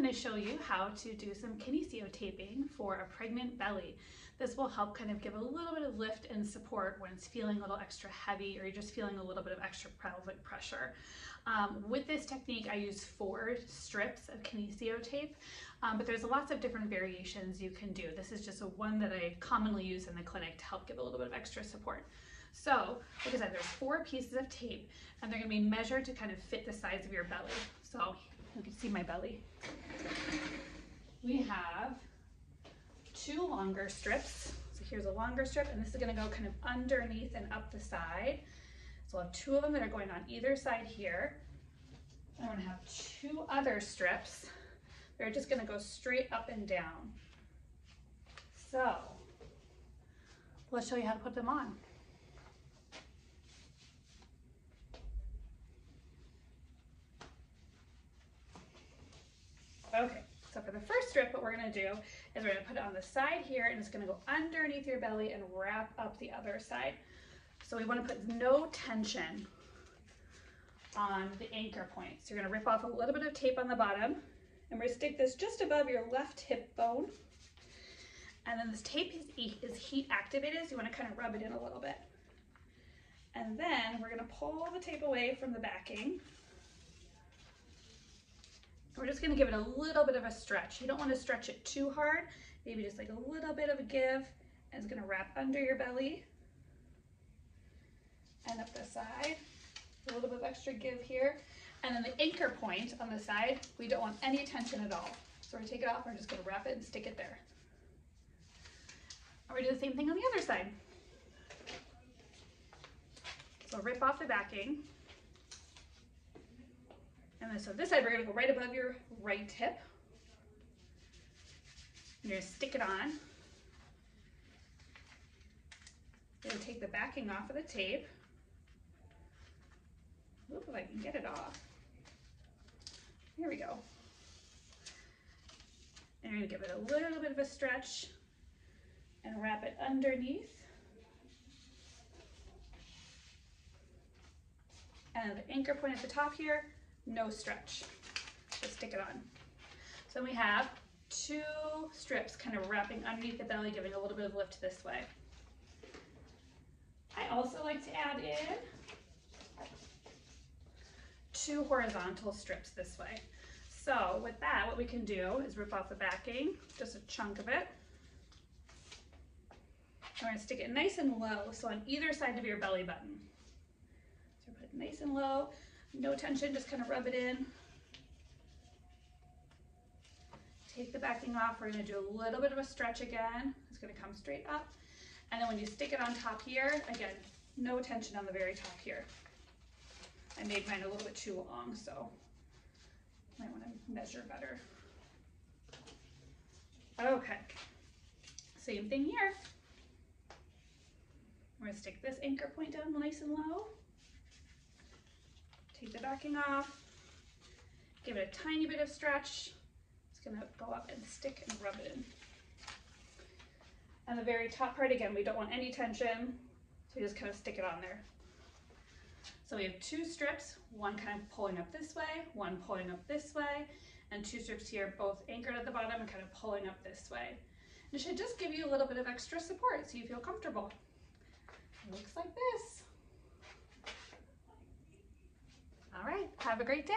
going to show you how to do some kinesiotaping for a pregnant belly. This will help kind of give a little bit of lift and support when it's feeling a little extra heavy or you're just feeling a little bit of extra pelvic pressure. With this technique, I use 4 strips of Kinseotape, but there's lots of different variations you can do. This is just one that I commonly use in the clinic to help give a little bit of extra support. So, like I said, there's 4 pieces of tape, and they're going to be measured to kind of fit the size of your belly. So, you can see my belly. We have 2 longer strips. So here's a longer strip, and this is going to go kind of underneath and up the side. So I'll have 2 of them that are going on either side here. I'm going to have 2 other strips. They're just going to go straight up and down. So let's show you how to put them on. Okay, so for the first strip, what we're going to do is we're going to put it on the side here, and it's going to go underneath your belly and wrap up the other side. So we want to put no tension on the anchor point. So you're going to rip off a little bit of tape on the bottom, and we're going to stick this just above your left hip bone. And then this tape is heat activated, so you want to kind of rub it in a little bit. And then we're going to pull the tape away from the backing. We're just going to give it a little bit of a stretch. You don't want to stretch it too hard, maybe just like a little bit of a give, and it's going to wrap under your belly and up the side. A little bit of extra give here. And then the anchor point on the side, we don't want any tension at all. So we're going to take it off, we're just going to wrap it and stick it there. And we do the same thing on the other side. So rip off the backing. And then so this side, we're going to go right above your right hip. You're going to stick it on. You're going to take the backing off of the tape. Oop, if I can get it off. Here we go. And you're going to give it a little bit of a stretch and wrap it underneath. And the anchor point at the top here, no stretch. Just stick it on. So we have 2 strips kind of wrapping underneath the belly, giving a little bit of lift this way. I also like to add in 2 horizontal strips this way. So with that, what we can do is rip off the backing, just a chunk of it. And we're going to stick it nice and low, so on either side of your belly button. So put it nice and low, no tension, just kind of rub it in. Take the backing off, we're going to do a little bit of a stretch again. It's going to come straight up. And then when you stick it on top here, again, no tension on the very top here. I made mine a little bit too long, so might want to measure better. Okay, same thing here. We're going to stick this anchor point down nice and low. Take the backing off. Give it a tiny bit of stretch. It's going to go up and stick and rub it in. And the very top part, again, we don't want any tension, so we just kind of stick it on there. So we have 2 strips, one kind of pulling up this way, one pulling up this way, and 2 strips here, both anchored at the bottom and kind of pulling up this way. And it should just give you a little bit of extra support so you feel comfortable. It looks like this. All right, have a great day.